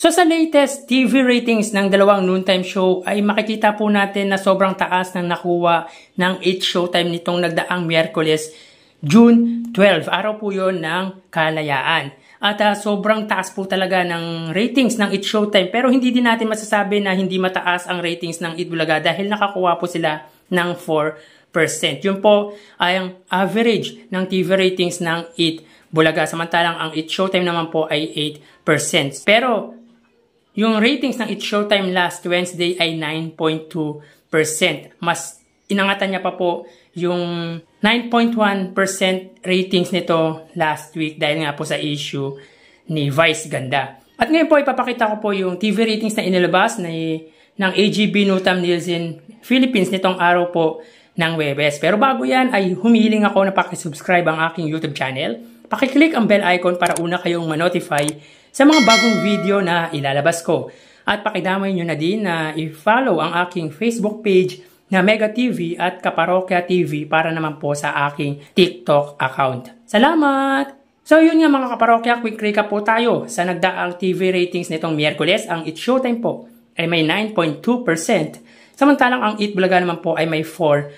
So sa latest TV ratings ng dalawang noontime show ay makikita po natin na sobrang taas ng nakuha ng 8 showtime nitong nagdaang Miyerkules, June 12. Araw po yon ng Kalayaan. At sobrang taas po talaga ng ratings ng 8 showtime. Pero hindi din natin masasabi na hindi mataas ang ratings ng 8 Bulaga dahil nakakuha po sila ng 4%. Yun po ay ang average ng TV ratings ng 8 Bulaga. Samantalang ang 8 showtime naman po ay 8%. Pero yung ratings ng 8 showtime last Wednesday ay 9.2%. Mas inangatan niya pa po yung 9.1% ratings nito last week dahil nga po sa issue ni Vice Ganda. At ngayon po ipapakita ko po yung TV ratings na inilabas ng AGB Nutam Nielsen Philippines nitong araw po ng Webes. Pero bago yan ay humihiling ako na pakisubscribe ang aking YouTube channel. Pakiclick ang bell icon para una kayong ma-notify sa mga bagong video na ilalabas ko. At pakidamay nyo na din na i-follow ang aking Facebook page na Mega TV at Kaparokya TV para naman po sa aking TikTok account. Salamat! So yun nga mga kaparokya, quick recap po tayo. Sa nagdaang TV ratings nitong Miyerkules, ang 8 showtime po ay may 9.2%. Samantalang ang 8 Bulaga naman po ay may 4%.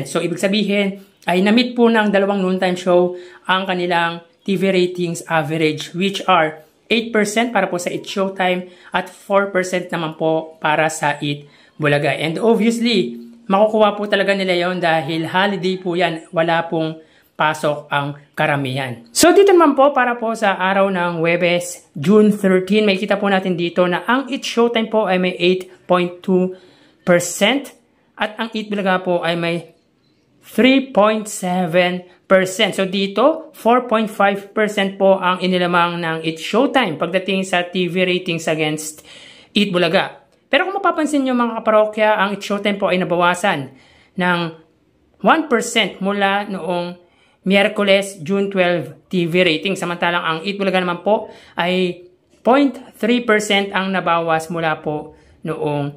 So ibig sabihin ay na-meet po ng dalawang noontime show ang kanilang TV ratings average, which are 8% para po sa 8 showtime at 4% naman po para sa 8 Bulaga. And obviously, makukuha po talaga nila yon dahil holiday po yan. Wala pong pasok ang karamihan. So dito naman po para po sa araw ng Webes, June 13, may kita po natin dito na ang 8 showtime po ay may 8.2% at ang 8 Bulaga po ay may 3.7%. So dito, 4.5% po ang inilamang ng 8 showtime pagdating sa TV ratings against 8 Bulaga. Pero kung mapapansin nyo mga kaparokya, ang 8 showtime po ay nabawasan ng 1% mula noong Miyerkules, June 12 TV rating. Samantalang ang 8 Bulaga naman po ay 0.3% ang nabawas mula po noong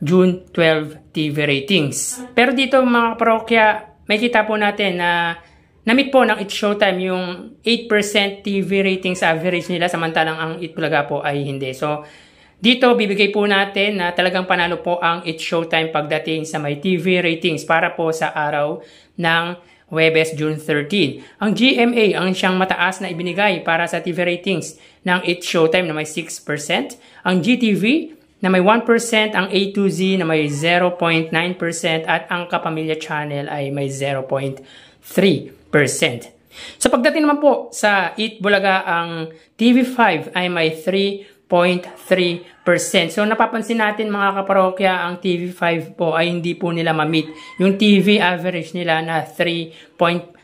June 12 TV ratings. Pero dito mga kaparokya, may kita po natin na na-meet po ng 8 showtime yung 8% TV ratings average nila, samantalang ang 8 Bulaga po ay hindi. So dito bibigay po natin na talagang panalo po ang 8 showtime pagdating sa may TV ratings para po sa araw ng Webes, June 13. Ang GMA ang siyang mataas na ibinigay para sa TV ratings ng 8 showtime na may 6%. Ang GTV na may 1%, ang A2Z na may 0.9% at ang Kapamilya Channel ay may 0.3%. So pagdating naman po sa 8 Bulaga, ang TV5 ay may 3.3%. So napapansin natin mga kaparokya, ang TV5 po ay hindi po nila ma-meet yung TV average nila na 3.5%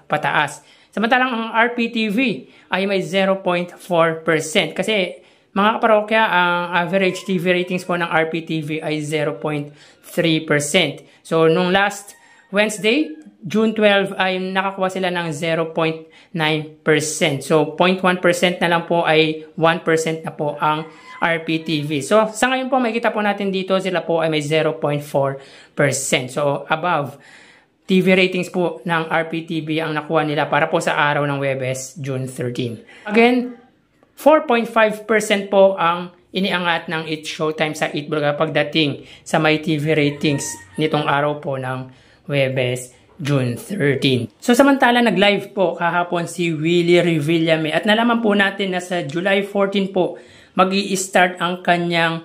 pataas. Samantalang ang RPTV ay may 0.4%. Kasi mga kaparokya, ang average TV ratings po ng RPTV ay 0.3%. So nung last Wednesday, June 12 ay nakakuha sila ng 0.9%. So 0.1% na lang po ay 1% na po ang RPTV. So sa ngayon po makikita po natin dito sila po ay may 0.4%. So above TV ratings po ng RPTV ang nakuha nila para po sa araw ng Webes, June 13. Again, 4.5% po ang iniangat ng 8 showtime sa 8 Bulaga pagdating sa may TV ratings nitong araw po ng Webes, June 13. So samantala nag-live po kahapon si Willie Revillame at nalaman po natin na sa July 14 po mag-i-start ang kanyang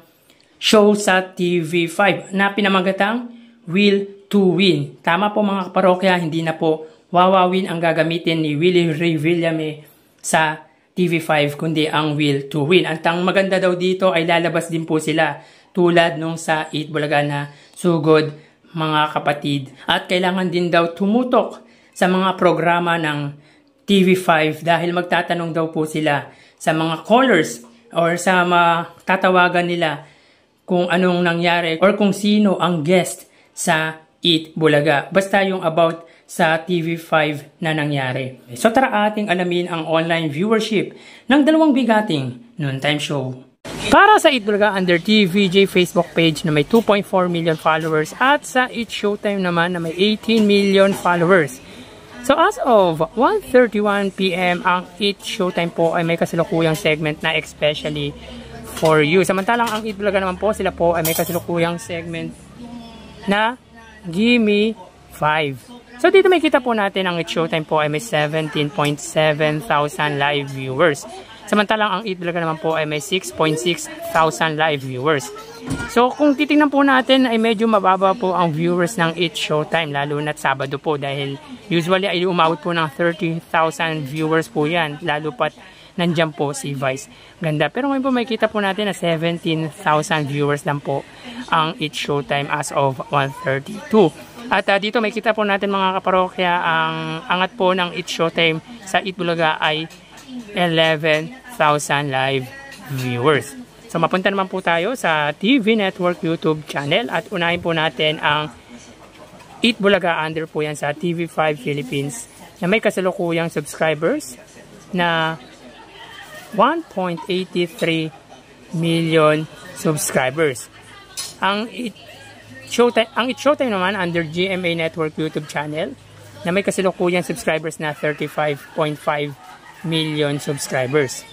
show sa TV5 na pinamagatang Will to Win. Tama po mga kaparokya, hindi na po wawawin ang gagamitin ni Willie Revillame sa TV5 kundi ang Will to Win. At ang maganda daw dito ay lalabas din po sila tulad nung sa 8 Bulaga na Sugod mga kapatid. At kailangan din daw tumutok sa mga programa ng TV5 dahil magtatanong daw po sila sa mga callers or sa mga tatawagan nila kung anong nangyari or kung sino ang guest sa 8 Bulaga. Basta yung about sa TV5 na nangyari. So tara ating alamin ang online viewership ng dalawang bigating noontime show. Para sa 8 Bulaga under TVJ Facebook page na may 2.4 million followers at sa 8 Showtime naman na may 18 million followers. So as of 1:31 PM, ang Eat Showtime po ay may kasalukuyang segment na especially for you. Samantalang ang Eat Bulaga naman po, sila po ay may kasalukuyang segment na Gimme 5. So dito may kita po natin ang Eat Showtime po ay may 17.7 thousand live viewers. Samantalang ang Eat Bulaga naman po ay may 6.6 thousand live viewers. So kung titingnan po natin ay medyo mababa po ang viewers ng Eat Showtime, lalo na't Sabado po dahil usually ay umabot po ng 30,000 viewers po yan, lalo pat nandyan po si Vice Ganda. Pero ngayon po may kita po natin na 17,000 viewers lang po ang Eat Showtime as of 1:32. At dito may kita po natin mga kaparokya, ang angat po ng Eat Showtime sa Eat Bulaga ay 11,000 live viewers. So mapunta naman po tayo sa TV Network YouTube channel at unahin po natin ang Eat Bulaga, under po yan sa TV5 Philippines na may kasalukuyang subscribers na 1.83 million subscribers. Ang Eat Showtime naman under GMA Network YouTube channel na may kasalukuyang subscribers na 35.5 million subscribers.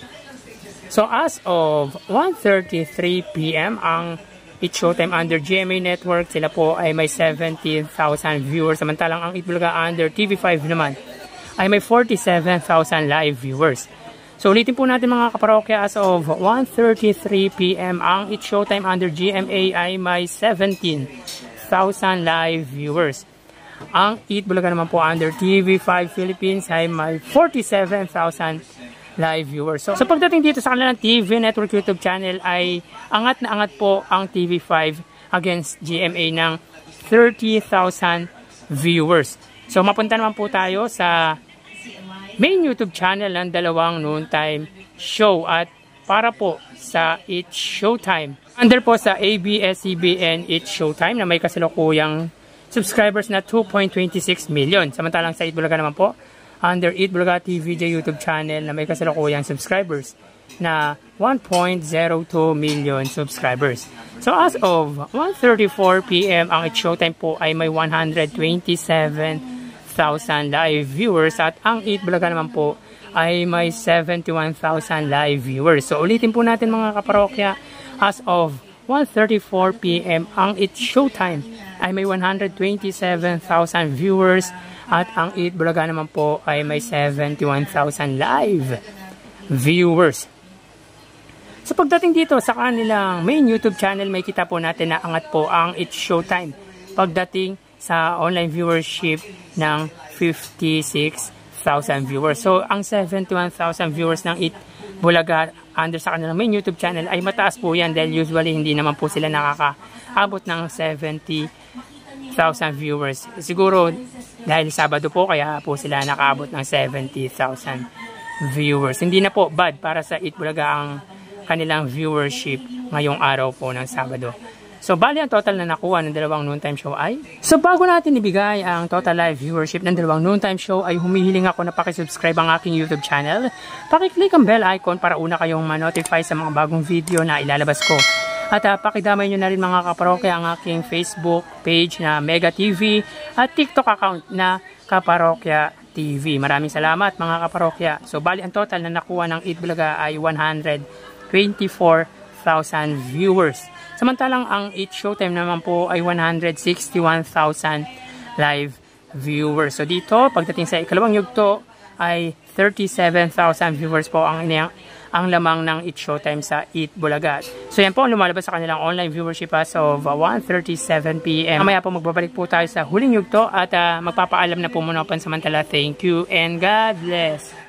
So as of 1:33 PM, ang Eat Showtime under GMA Network, sila po ay may 17,000 viewers. Samantalang ang Eat Bulaga under TV5 naman ay may 47,000 live viewers. So ulitin po natin mga kaparokya, as of 1:33 PM, ang Eat Showtime under GMA ay may 17,000 live viewers. Ang Eat Bulaga naman po under TV5 Philippines ay may 47,000 live viewers. So pagdating dito sa kanilang TV Network YouTube channel ay angat na angat po ang TV5 against GMA ng 30,000 viewers. So mapunta naman po tayo sa main YouTube channel ng dalawang noontime show at para po sa Eat Showtime. Under po sa ABS-CBN Eat Showtime na may kasalukuyang subscribers na 2.26 million. Samantalang sa Eat Bulaga naman po, under Eat Bulaga TVJ YouTube channel na may kasalukuyang subscribers na 1.02 million subscribers. So as of 1:34 PM, ang Eat Showtime po ay may 127,000 live viewers at ang Eat Bulaga naman po ay may 71,000 live viewers. So ulitin po natin mga kaparokya, as of 1:34 PM, ang Eat Showtime ay may 127,000 viewers at ang Eat Bulaga naman po ay may 71,000 live viewers. So pagdating dito sa kanilang main YouTube channel, may kita po natin na angat po ang Eat Showtime pagdating sa online viewership ng 56,000 viewers. So ang 71,000 viewers ng Eat Bulaga under sa kanilang main YouTube channel ay mataas po yan dahil usually hindi naman po sila nakakaabot ng 70,000 viewers. Siguro dahil Sabado po kaya po sila nakaabot ng 70,000 viewers. Hindi na po bad para sa Eat Bulaga ang kanilang viewership ngayong araw po ng Sabado. So bali ang total na nakuha ng dalawang noontime show ay, so bago natin ibigay ang total live viewership ng dalawang noontime show ay humihiling ako na pakisubscribe ang aking YouTube channel. Pakiclick ang bell icon para una kayong ma-notify sa mga bagong video na ilalabas ko. At pakidamay nyo na rin mga kaparokya ang aking Facebook page na Mega TV at TikTok account na Kaparokya TV. Maraming salamat mga kaparokya. So bali ang total na nakuha ng Eat Bulaga ay 124,000 viewers. Samantalang ang Eat Showtime naman po ay 161,000 live viewers. So dito pagdating sa ikalawang yugto ay 37,000 viewers po ang lamang ng Eat Showtime sa Eat Bulaga. So yan po ang lumalabas sa kanilang online viewership as of 1:37 PM. Mamaya po magbabalik po tayo sa huling yugto at magpapaalam na po muna pansamantala. Thank you and God bless.